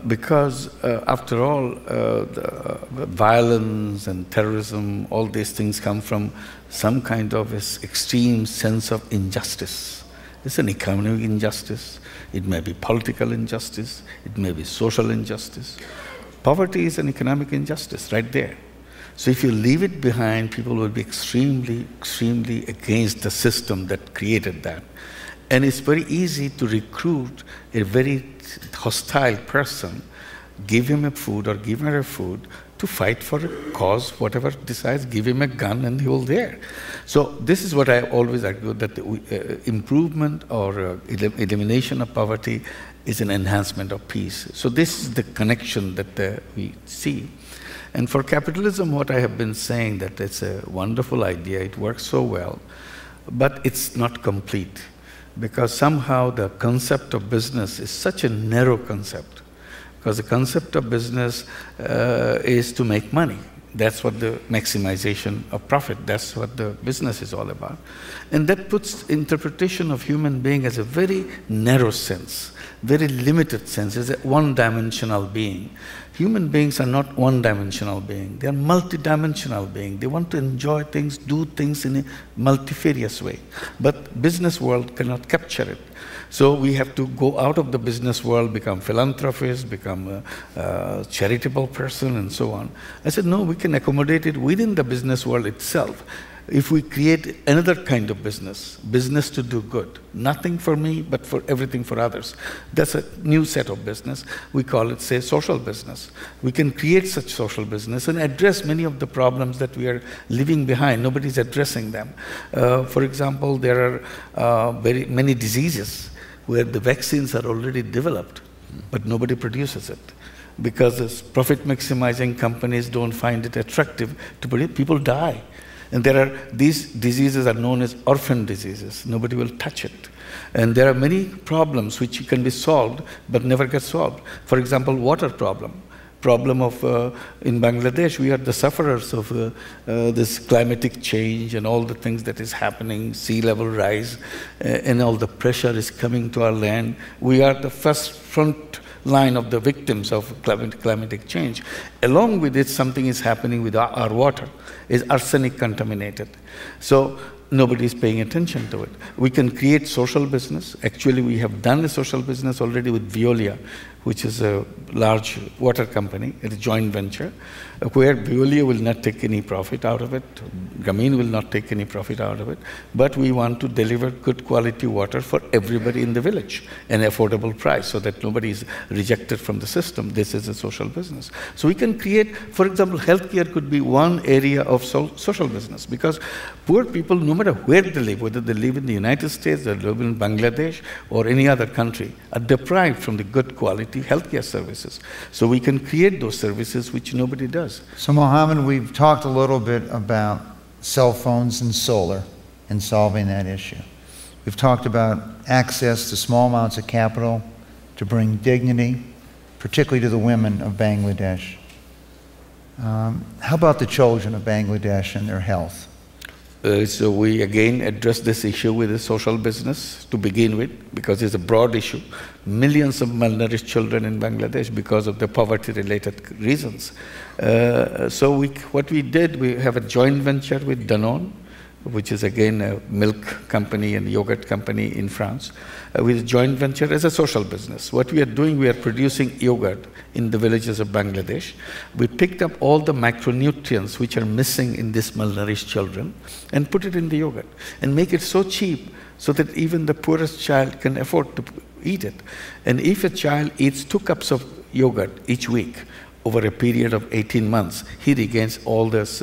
Because after all, the violence and terrorism, all these things come from some kind of extreme sense of injustice. It's an economic injustice, it may be political injustice, it may be social injustice. Poverty is an economic injustice right there. So if you leave it behind, people will be extremely, extremely against the system that created that. And it's very easy to recruit a very hostile person, give him a food or give her a food to fight for a cause, whatever decides, give him a gun and he will there. So this is what I always argue, that the improvement or elimination of poverty is an enhancement of peace. So this is the connection that we see. And for capitalism, what I have been saying, that it's a wonderful idea, it works so well, but it's not complete. Because somehow the concept of business is such a narrow concept. Because the concept of business is to make money. That's what the maximization of profit, that's what the business is all about. And that puts interpretation of human being as a very narrow sense, very limited sense, as a one-dimensional being. Human beings are not one-dimensional beings, they are multi-dimensional beings. They want to enjoy things, do things in a multifarious way. But business world cannot capture it. So we have to go out of the business world, become philanthropists, become a charitable person, and so on. I said, no, we can accommodate it within the business world itself. If we create another kind of business, business to do good, nothing for me, but for everything for others. That's a new set of business. We call it, say, social business. We can create such social business and address many of the problems that we are leaving behind. Nobody's addressing them. For example, there are very many diseases where the vaccines are already developed, but nobody produces it. Because the profit-maximizing companies don't find it attractive to produce, people die. And these diseases are known as orphan diseases. Nobody will touch it. And there are many problems which can be solved, but never get solved. For example, water problem. Problem of, in Bangladesh, we are the sufferers of this climatic change and all the things that is happening, sea level rise, and all the pressure is coming to our land. We are the first front line of the victims of climatic change. Along with it, something is happening with our water, is arsenic contaminated. So nobody is paying attention to it. We can create social business. Actually, we have done a social business already with Veolia, which is a large water company, it's a joint venture, where Veolia will not take any profit out of it, Grameen will not take any profit out of it, but we want to deliver good quality water for everybody in the village, an affordable price, so that nobody is rejected from the system. This is a social business. So we can create, for example, healthcare could be one area of social business, because poor people, no matter where they live, whether they live in the United States, they live in Bangladesh, or any other country, are deprived from the good quality healthcare services. So we can create those services which nobody does. So Mohammed, we've talked a little bit about cell phones and solar and solving that issue. We've talked about access to small amounts of capital to bring dignity, particularly to the women of Bangladesh. How about the children of Bangladesh and their health? So we again address this issue with the social business to begin with, because it's a broad issue. Millions of malnourished children in Bangladesh because of the poverty-related reasons. So what we did, we have a joint venture with Danone, which is again a milk company and yogurt company in France, with a joint venture as a social business. What we are doing, we are producing yogurt in the villages of Bangladesh. We picked up all the micronutrients which are missing in these malnourished children and put it in the yogurt and make it so cheap so that even the poorest child can afford to eat it. And if a child eats 2 cups of yogurt each week, over a period of 18 months, he regains all this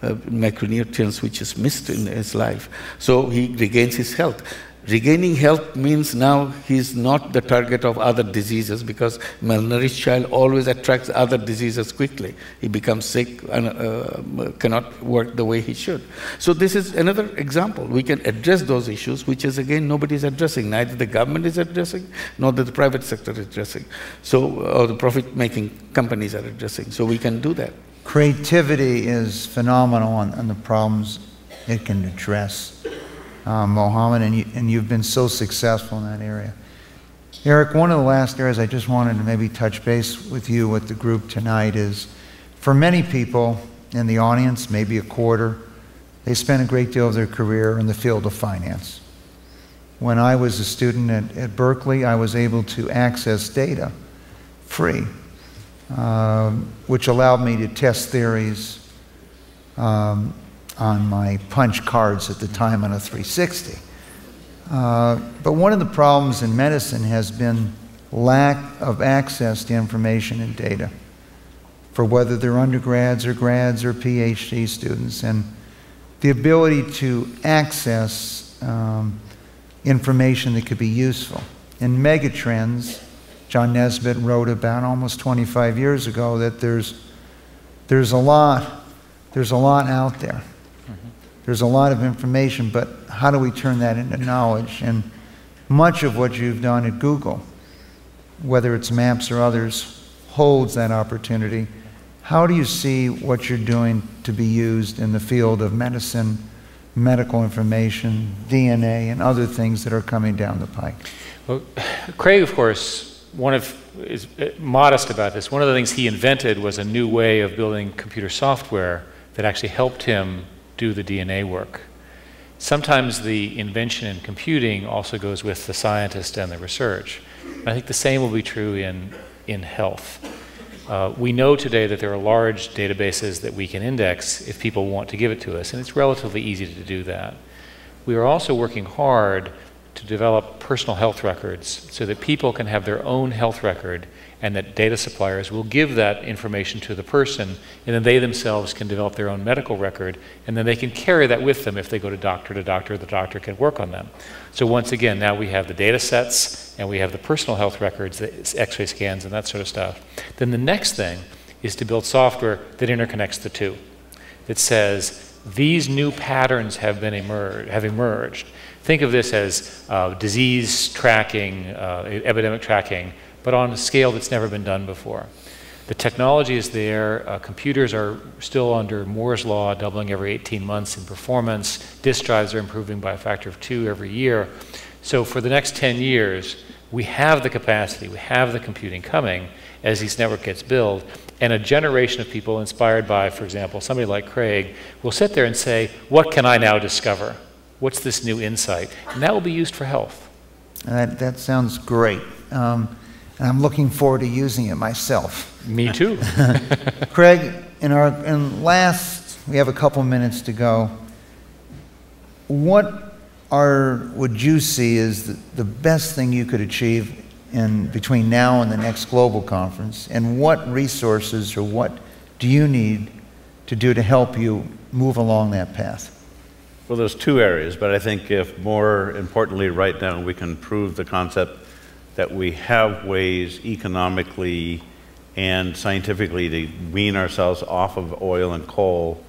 macronutrients which is missed in his life. So he regains his health. Regaining health means now he's not the target of other diseases, because malnourished child always attracts other diseases quickly. He becomes sick and cannot work the way he should. So this is another example. We can address those issues, which is again nobody is addressing. Neither the government is addressing, nor the private sector is addressing. So, or the profit-making companies are addressing. So we can do that. Creativity is phenomenal on the problems it can address. Mohammed, and you've been so successful in that area. Eric, one of the last areas I just wanted to maybe touch base with you, with the group tonight, is for many people in the audience, maybe a quarter, they spend a great deal of their career in the field of finance. When I was a student at Berkeley, I was able to access data free, which allowed me to test theories on my punch cards at the time on a 360. But one of the problems in medicine has been lack of access to information and data, for whether they're undergrads or grads or PhD students, and the ability to access information that could be useful. In Megatrends, John Nesbitt wrote about almost 25 years ago that there's a lot out there. There's a lot of information, but how do we turn that into knowledge? And much of what you've done at Google, whether it's Maps or others, holds that opportunity. How do you see what you're doing to be used in the field of medicine, medical information, DNA, and other things that are coming down the pike? Well, Craig, of course, is modest about this. One of the things he invented was a new way of building computer software that actually helped him do the DNA work. Sometimes the invention in computing also goes with the scientist and the research. And I think the same will be true in health. We know today that there are large databases that we can index if people want to give it to us, and it's relatively easy to do that. We are also working hard to develop personal health records so that people can have their own health record, and that data suppliers will give that information to the person, and then they themselves can develop their own medical record, and then they can carry that with them if they go to doctor, the doctor can work on them. So once again, now we have the data sets, and we have the personal health records, the x-ray scans, and that sort of stuff. Then the next thing is to build software that interconnects the two, that says these new patterns have emerged. Think of this as disease tracking, epidemic tracking, but on a scale that's never been done before. The technology is there. Computers are still under Moore's law, doubling every 18 months in performance. Disk drives are improving by a factor of 2 every year. So for the next 10 years, we have the capacity, we have the computing coming as these network gets built, and a generation of people inspired by, for example, somebody like Craig will sit there and say, what can I now discover? What's this new insight? And that will be used for health. That sounds great. And I'm looking forward to using it myself. Me too. Craig, we have a couple minutes to go. What would you see as the best thing you could achieve between now and the next global conference? And what resources or what do you need to do to help you move along that path? Well, there's 2 areas, but I think if more importantly right now we can prove the concept that we have ways economically and scientifically to wean ourselves off of oil and coal,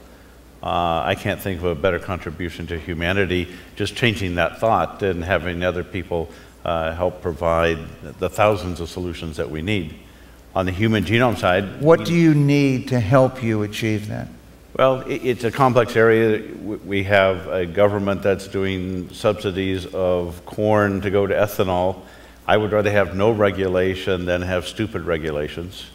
I can't think of a better contribution to humanity, just changing that thought and having other people help provide the thousands of solutions that we need. On the human genome side... What do you need to help you achieve that? Well, it's a complex area. We have a government that's doing subsidies of corn to go to ethanol. I would rather have no regulation than have stupid regulations.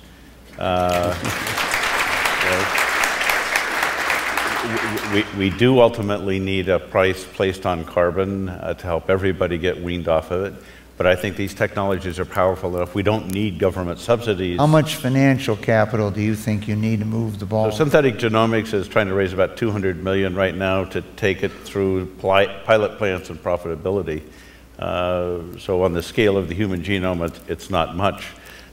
We do ultimately need a price placed on carbon to help everybody get weaned off of it. But I think these technologies are powerful enough. We don't need government subsidies. How much financial capital do you think you need to move the ball? So synthetic genomics is trying to raise about $200 million right now to take it through pilot plants and profitability. So on the scale of the human genome, it's not much.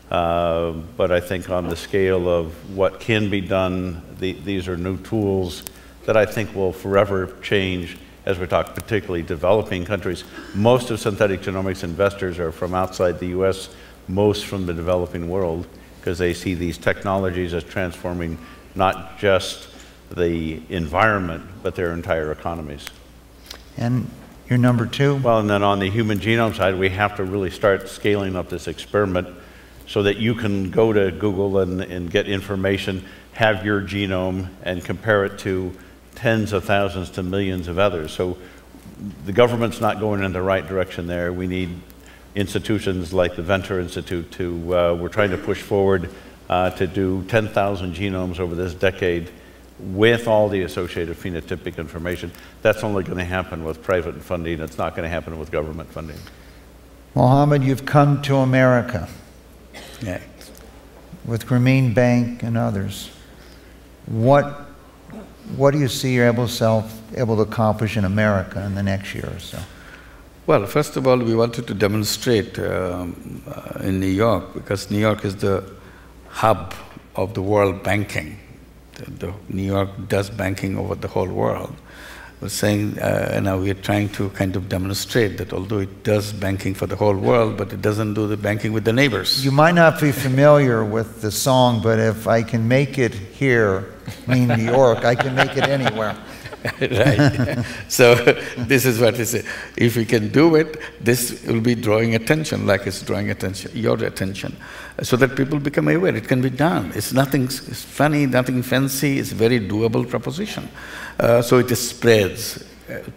But I think on the scale of what can be done, these are new tools that I think will forever change as we talk, particularly developing countries. Most of synthetic genomics investors are from outside the US, most from the developing world, because they see these technologies as transforming not just the environment, but their entire economies. And your number two? Well, and then on the human genome side, we have to really start scaling up this experiment so that you can go to Google and get information, have your genome, and compare it to tens of thousands to millions of others. So the government's not going in the right direction there. We need institutions like the Venture Institute to, we're trying to push forward to do 10,000 genomes over this decade with all the associated phenotypic information. That's only going to happen with private funding. It's not going to happen with government funding. Mohammed, you've come to America. Yeah. With Grameen Bank and others. What do you see you're able to accomplish in America in the next year or so? Well, first of all, we wanted to demonstrate in New York, because New York is the hub of the world banking. New York does banking over the whole world. We're saying now we are trying to kind of demonstrate that although it does banking for the whole world, but it doesn't do the banking with the neighbors. You might not be familiar with the song, but if I can make it here, mean New York, I can make it anywhere. Right. So this is what it is. If we can do it, this will be drawing attention, like it's drawing attention, your attention, so that people become aware. It can be done. It's nothing funny, nothing fancy. It's a very doable proposition. So it spreads.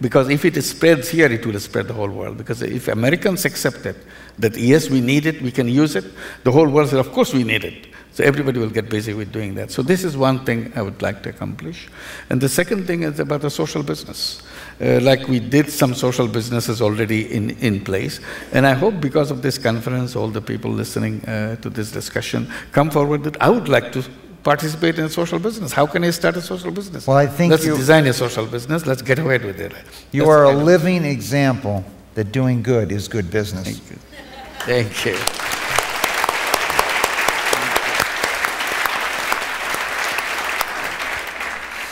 Because if it spreads here, it will spread the whole world. Because if Americans accept it, that yes, we need it, we can use it, the whole world says, of course we need it. So everybody will get busy with doing that. So this is one thing I would like to accomplish. And the second thing is about the social business. Like we did some social businesses already in place. And I hope because of this conference, all the people listening to this discussion come forward that I would like to participate in a social business. How can I start a social business? Well, I think let's design a social business. Let's get ahead with it. You are a living example that doing good is good business. Thank you. Thank you.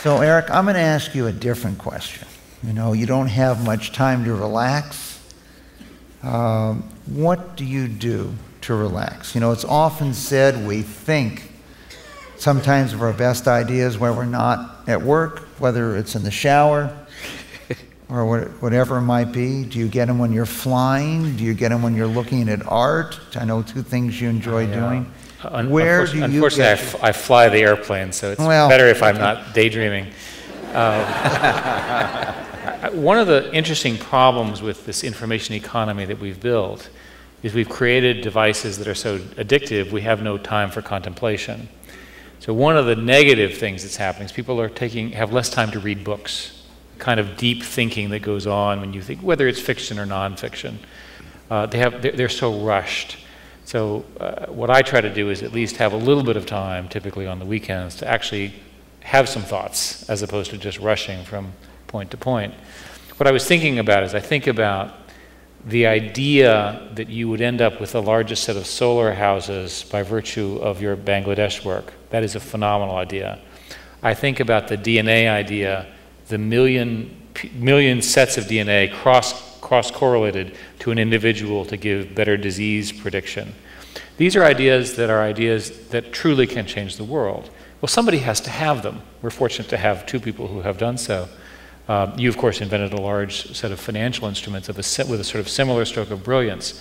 So, Eric, I'm going to ask you a different question. You know, you don't have much time to relax. What do you do to relax? You know, it's often said we think sometimes of our best ideas where we're not at work, whether it's in the shower or whatever it might be. Do you get them when you're flying? Do you get them when you're looking at art? I know two things you enjoy doing. Where do you unfortunately, I fly the airplane, so it's better if I'm not daydreaming. One of the interesting problems with this information economy that we've built is we've created devices that are so addictive, we have no time for contemplation. So one of the negative things that's happening is people are have less time to read books, kind of deep thinking that goes on when you think, whether it's fiction or nonfiction. They're so rushed. So what I try to do is at least have a little bit of time, typically on the weekends, to actually have some thoughts as opposed to just rushing from point to point. What I was thinking about is I think about the idea that you would end up with the largest set of solar houses by virtue of your Bangladesh work. That is a phenomenal idea. I think about the DNA idea, the million sets of DNA cross-correlated to an individual to give better disease prediction. These are ideas that truly can change the world. Well, somebody has to have them. We're fortunate to have two people who have done so. You, of course, invented a large set of financial instruments with a sort of similar stroke of brilliance.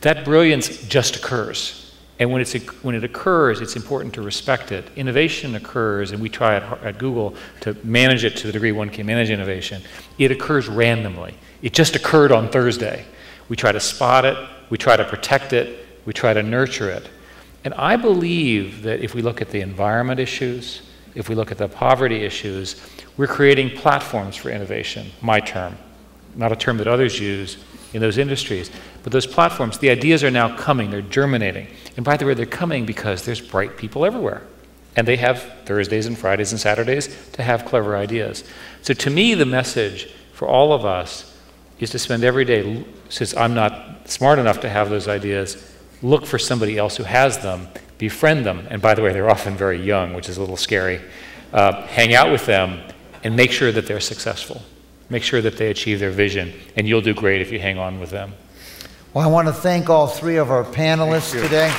That brilliance just occurs. And when it occurs, it's important to respect it. Innovation occurs, and we try at Google to manage it to the degree one can manage innovation. It occurs randomly. It just occurred on Thursday. We try to spot it, we try to protect it, we try to nurture it. And I believe that if we look at the environment issues, if we look at the poverty issues, we're creating platforms for innovation, my term, not a term that others use in those industries. But those platforms, the ideas are now coming, they're germinating. And by the way, they're coming because there's bright people everywhere. And they have Thursdays and Fridays and Saturdays to have clever ideas. So to me, the message for all of us is to spend every day, since I'm not smart enough to have those ideas, look for somebody else who has them, befriend them, and by the way, they're often very young, which is a little scary. Hang out with them and make sure that they're successful. Make sure that they achieve their vision, and you'll do great if you hang on with them. Well, I want to thank all three of our panelists today.